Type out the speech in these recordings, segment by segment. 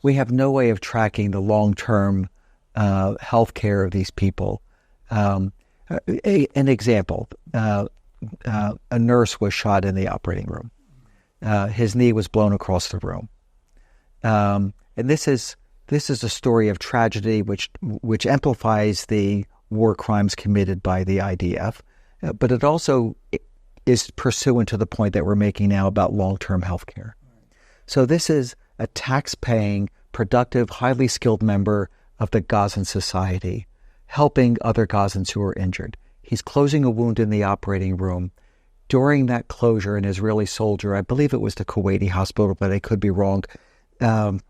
we have no way of tracking the long-term health care of these people. An example, a nurse was shot in the operating room. His knee was blown across the room. And this is a story of tragedy which amplifies the war crimes committed by the IDF, but it also is pursuant to the point that we're making now about long-term health care. So this is a tax-paying, productive, highly skilled member of the Gazan society, helping other Gazans who are injured. He's closing a wound in the operating room. During that closure, an Israeli soldier, I believe it was the Kuwaiti hospital, but I could be wrong, and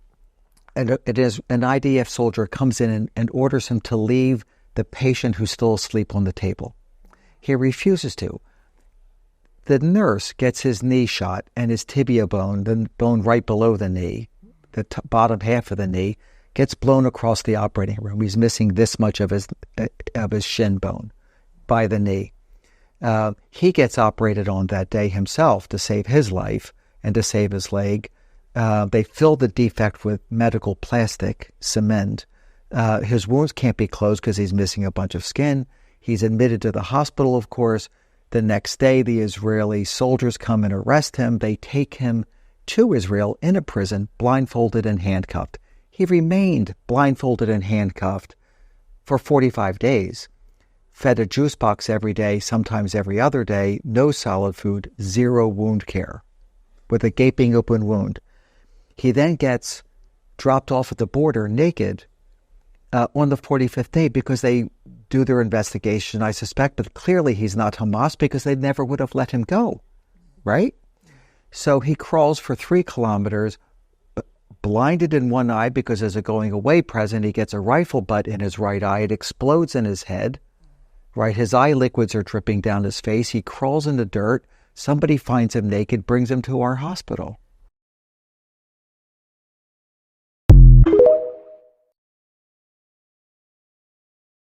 it is an IDF soldier comes in and orders him to leave the patient who's still asleep on the table. He refuses to. The nurse gets his knee shot and his tibia bone, the bone right below the knee, the bottom half of the knee, gets blown across the operating room. He's missing this much of his shin bone by the knee. He gets operated on that day himself to save his life and to save his leg. They fill the defect with medical plastic, cement. His wounds can't be closed because he's missing a bunch of skin. He's admitted to the hospital, of course. The next day, the Israeli soldiers come and arrest him. They take him to Israel in a prison, blindfolded and handcuffed. He remained blindfolded and handcuffed for 45 days, fed a juice box every day, sometimes every other day, no solid food, zero wound care, with a gaping open wound. He then gets dropped off at the border naked on the 45th day because they do their investigation, I suspect, but clearly he's not Hamas because they never would have let him go, right? So he crawls for 3 kilometers, blinded in one eye because there's a going away present. He gets a rifle butt in his right eye. It explodes in his head, right? His eye liquids are dripping down his face. He crawls in the dirt. Somebody finds him naked, brings him to our hospital.